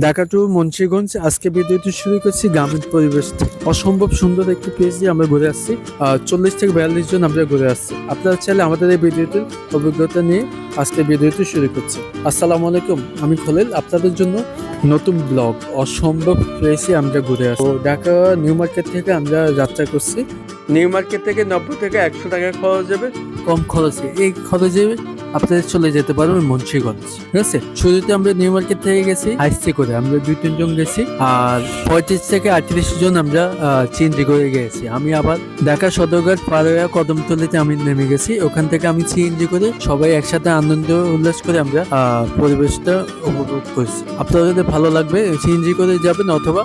Dhaka two Munshiganj আজকে ভিডিওটি শুরু করছি গ্রামীণ পরিবেশ থেকে। অসম্ভব সুন্দর একটি প্লেস দিয়ে আমরা ঘুরে আসছি। 40 থেকে 42 জন আমরা ঘুরে আসছি। আপনারা চাইলে আমাদের এই ভিডিওটির অভিজ্ঞতা নিয়ে আজকে ভিডিওটি শুরু করছি। আসসালামু আলাইকুম, আমি খলিল। আপনাদের জন্য নতুন ব্লগ অসম্ভব প্লেসে আমরা ঘুরে আসছি। ঢাকা নিউ মার্কেট থেকে আমরা যাত্রা করছি। নিউ মার্কেট থেকে 90 থেকে 100 টাকা খরচ যাবে, কম খরচে। এই খরচে আপনাদের চলে যেতে পারবেন মুন্সিগঞ্জ। ঠিক আছে, শুরুতে আমরা নিউ মার্কেট থেকে গেছি আইসি করে, আমরা 2-3 জন গেছি, আর 35 থেকে 38 জন আমরা চিনজি করে গেছি। আমি আবার ঢাকা সদরঘাট পার হয়ে কদমতলিতে আমি নেমে গেছি। ওখান থেকে আমি সিএনজি করে সবাই একসাথে আনন্দ উল্লাস করে আমরা পরিবেশটা উপভোগ করছি। আপনাদের যদি ভালো লাগবে সিএনজি করে যাবেন, অথবা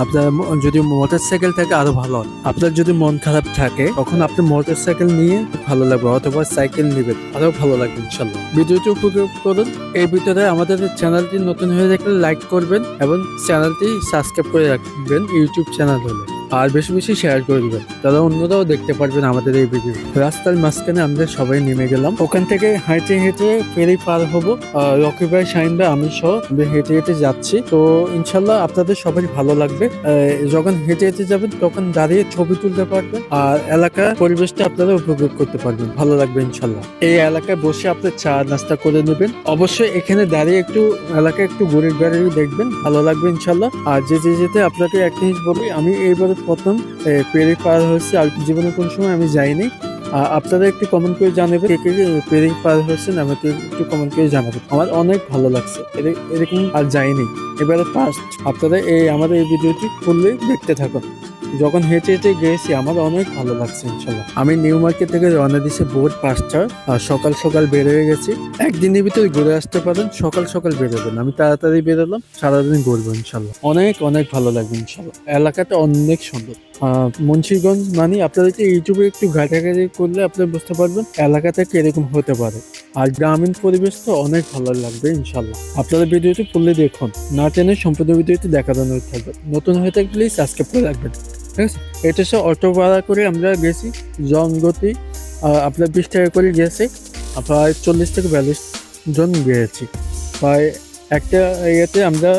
আপনার যদি মোটর সাইকেল থাকে আরো ভালো হয়। আপনার যদি মন খারাপ থাকে তখন আপনি মোটর সাইকেল নিয়ে ভালো লাগবে, অথবা সাইকেল নেবেন, আরো ভালো লাগবে ইনশাল্লাহ। ভিডিওটি উপভোগ করুন। এই ভিডিওতে আমাদের চ্যানেলটি নতুন হয়ে থাকলে লাইক করবেন এবং চ্যানেলটি সাবস্ক্রাইব করে রাখবেন ইউটিউব চ্যানেল হলে, আর বেশি বেশি শেয়ার করে দিবেন, তাহলে অন্যরাও দেখতে পারবেন আমাদের এই ভিডিও। রাস্তার মাঝখানে আমরা সবাই নেমে গেলাম। ওখান থেকে হেঁটে হেঁটে ফেরি পার হবো। রকি ভাই, শাহিন ভাই, আমি সহ আমরা হেঁটে হেঁটে যাচ্ছি। তো ইনশাল্লাহ আপনাদের সবাই ভালো লাগবে। যখন হেঁটে হেঁটে যাবেন তখন দাঁড়িয়ে ছবি তুলতে পারবেন, আর এলাকার পরিবেশটা আপনারা উপভোগ করতে পারবেন, ভালো লাগবে ইনশাল্লাহ। এই এলাকায় বসে আপনি চা নাস্তা করে নেবেন। অবশ্যই এখানে দাঁড়িয়ে একটু এলাকায় একটু ঘুরে ঘুরে দেখবেন, ভালো লাগবে ইনশাল্লাহ। আর যেতে আপনাকে এক জিনিস বলি, আমি এইবার প্রথম পেরি পার হয়েছে, আর জীবনে কোন সময় আমি যাইনি। আপনারা একটু কমেন্ট করে জানাবেন কে কে পেরি পার হয়েছেন, আমাকে একটু কমেন্ট করে জানাবেন। আমার অনেক ভালো লাগছে, এরকম আর যাইনি, এবারে ফার্স্ট। আপনারা আমাদের এই ভিডিওটি খুললে দেখতে থাকুন। যখন হেঁটে হেঁটে গেছি আমার অনেক ভালো লাগছে ইনশাল্লাহ। আমি নিউ মার্কেট থেকে রওনা দিয়েছি ভোর 5টা, সকাল সকাল বের হয়ে গেছি। একদিনের ভিতরে ঘুরে আসতে পারেন, সকাল সকাল বেরোবেন। আমি তাড়াতাড়ি বেরোলাম, সারাদিন ঘুরবো ইনশাল্লাহ, অনেক অনেক ভালো লাগবে ইনশাল্লাহ। এলাকাটা অনেক সুন্দর। মুন্সিগঞ্জ মানে আপনাদেরকে ইউটিউবে একটু ঘাটাঘাটি করলে আপনারা বুঝতে পারবেন এলাকাটা কিরকম হতে পারে। আর গ্রামীণ পরিবেশ তো অনেক ভালো লাগবে ইনশাল্লাহ। আপনারা ভিডিওটি ফুললে দেখুন, না টেনে সম্পূর্ণ ভিডিওটি দেখার অনুরোধ থাকবে। নতুন হয়ে থাকলে প্লিজ সাবস্ক্রাইব করে রাখবেন। ঠিক আছে, এটা সে অটো ভাড়া করে আমরা গেছি জনগতি। আপনার 20 টাকা করে গেছে, প্রায় 40 থেকে 42 জন গিয়েছি। প্রায় একটা ইয়েতে আমরা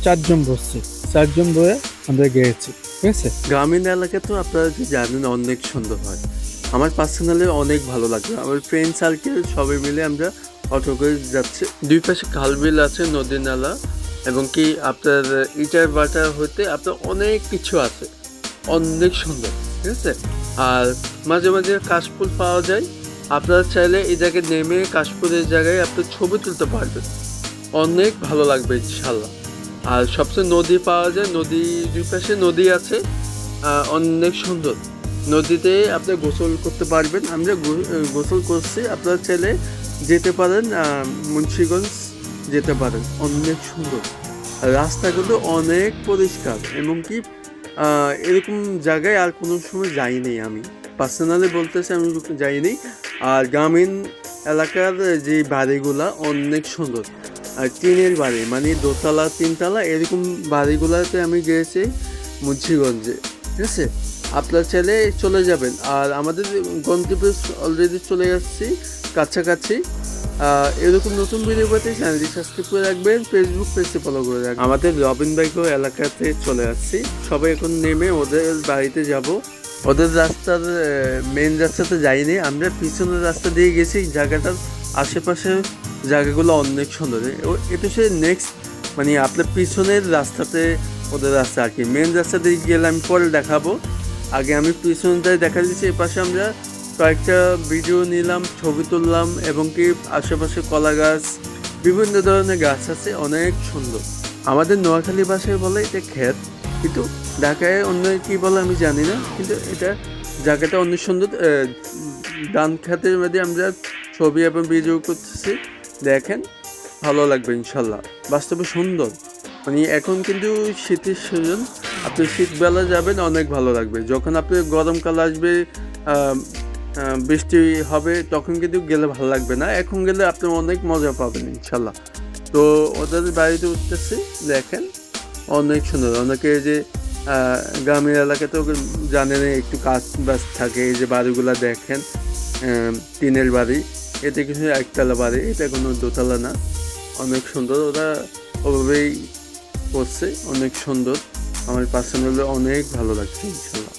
4 জন বসছি, 4 জন বয়ে আমরা গিয়েছি। ঠিক আছে, গ্রামীণ এলাকা তো আপনারা যে জানেন অনেক সুন্দর হয়। আমার পার্সোনালি অনেক ভালো লাগে। আমার ফ্রেন্ড সার্কেল সবাই মিলে আমরা অটো করে যাচ্ছি। দুই পাশে খালবিল আছে, নদী নালা, এবং কি আপনার ইটার বাটা হতে আপনার অনেক কিছু আছে, অনেক সুন্দর। ঠিক আছে, আর মাঝে মাঝে কাশফুল পাওয়া যায়। আপনারা চাইলে এই জায়গায় নেমে কাশফুলের জায়গায় আপনার ছবি তুলতে পারবেন, অনেক ভালো লাগবে ইনশাল্লাহ। আর সবচেয়ে নদী পাওয়া যায়, নদী দুই পাশে নদী আছে, অনেক সুন্দর। নদীতে আপনি গোসল করতে পারবেন। আমরা গোসল করছি, আপনারা চাইলে যেতে পারেন, মুন্সিগঞ্জ যেতে পারেন, অনেক সুন্দর। রাস্তাগুলো অনেক পরিষ্কার, এমনকি এরকম জায়গায় আর কোনো সময় যাইনি। আমি পার্সোনালি বলতেছি, আমি যাইনি। আর গ্রামীণ এলাকার যে বাড়িগুলা অনেক সুন্দর, আর টিনের বাড়ি, মানে দোতলা তিনতলা এরকম বাড়িগুলাতে আমি গিয়েছি মুন্সিগঞ্জে। ঠিক আছে, আপনার চাইলে চলে যাবেন। আর আমাদের গন্তব্যে অলরেডি চলে যাচ্ছি, কাছাকাছি। এরকম নতুন ভিডিও পেতে চ্যানেলটি সাবস্ক্রাইব করে রাখবেন, ফেসবুক পেজে ফলো করে রাখবেন। আমাদের রবিন বাইকও এলাকাতে চলে আসছি, সবাই এখন নেমে ওদের বাড়িতে যাব। ওদের রাস্তার মেন রাস্তাতে যাইনি, আমরা পিছনের রাস্তা দিয়ে গেছি। জায়গাটার আশেপাশে জায়গাগুলো অনেক সুন্দর। এটা সে নেক্সট, মানে আপনার পিছনের রাস্তাতে ওদের রাস্তা আর কি। মেন রাস্তা দিয়ে গেলে আমি পরে দেখাবো, আগে আমি পিছনটাই দেখা দিচ্ছি। এপাশে আমরা কয়েকটা ভিডিও নিলাম, ছবি তুললাম, এবং কি আশেপাশে কলা গাছ, বিভিন্ন ধরনের গাছ আছে, অনেক সুন্দর। আমাদের নোয়াখালী ভাষায় বলে এটা ক্ষেত, কিন্তু ঢাকায় অন্য কি বলে আমি জানি না, কিন্তু এটা জায়গাটা অনেক সুন্দর। ধান খেতের মধ্যে আমরা ছবি এবং ভিডিও করতেছি, দেখেন, ভালো লাগবে ইনশাল্লাহ। বাস্তবে সুন্দর, মানে এখন কিন্তু শীতের সিজন, আপনি শীতবেলা যাবেন অনেক ভালো লাগবে। যখন আপনি গরমকাল আসবে, বৃষ্টি হবে, তখন কিন্তু গেলে ভালো লাগবে না। এখন গেলে আপনি অনেক মজা পাবেন ইনশাল্লাহ। তো ওদের বাড়িতে উঠতেছি, দেখেন, অনেক সুন্দর। অনেকে যে গ্রামের এলাকাতেও জানেন একটু কাজ বাজ থাকে। এই যে বাড়িগুলো দেখেন, টিনের বাড়ি, এতে কিছু একতলা বাড়ি, এটা কোনো দোতলা না, অনেক সুন্দর। ওরা ওভাবেই করছে, অনেক সুন্দর। আমার পার্সোনালি অনেক ভালো লাগছে ইনশাল্লাহ।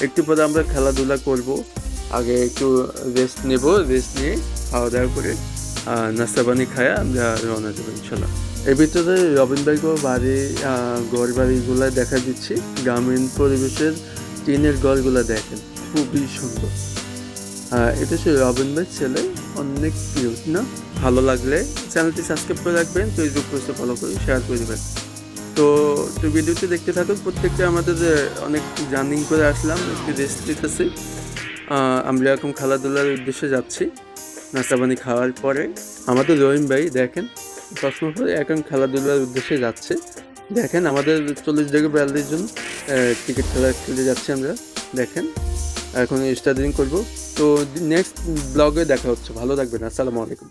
একটু পরে আমরা খেলাধুলা করব, আগে একটু রেস্ট নেব, রেস্ট নিয়ে খাওয়া দাওয়া করে নাস্তা পানি খায় আমরা রওনা দেবো ইনশাল্লাহ। এর ভিতরে রবিন ভাইকে বাড়ি, ঘর বাড়িগুলো দেখা দিচ্ছি, গ্রামীণ পরিবেশের টিনের ঘরগুলো দেখেন, খুবই সুন্দর। এটা হচ্ছে রবিন ভাই ছেলে, অনেক কিউট না? ভালো লাগলে চ্যানেলটি সাবস্ক্রাইব করে রাখবেন, ফেসবুক পেজটা ফলো করে শেয়ার করে দেবেন। তো ভিডিওটি দেখতে থাকুন। প্রত্যেকটা আমাদের অনেক জার্নিং করে আসলাম, একটু রেস্ট নিতেছি। আমরা এরকম খেলাধুলার উদ্দেশ্যে যাচ্ছি। নাস্তা পানি খাওয়ার পরে আমাদের রহিম ভাই দেখেন সবসময় পরে এখন খেলাধুলার উদ্দেশ্যে যাচ্ছে। দেখেন আমাদের 40-42 জন ক্রিকেট খেলে যাচ্ছি আমরা। দেখেন এখন স্টার্টিং করব। তো নেক্সট ব্লগে দেখা হচ্ছে, ভালো থাকবেন, আসসালামু আলাইকুম।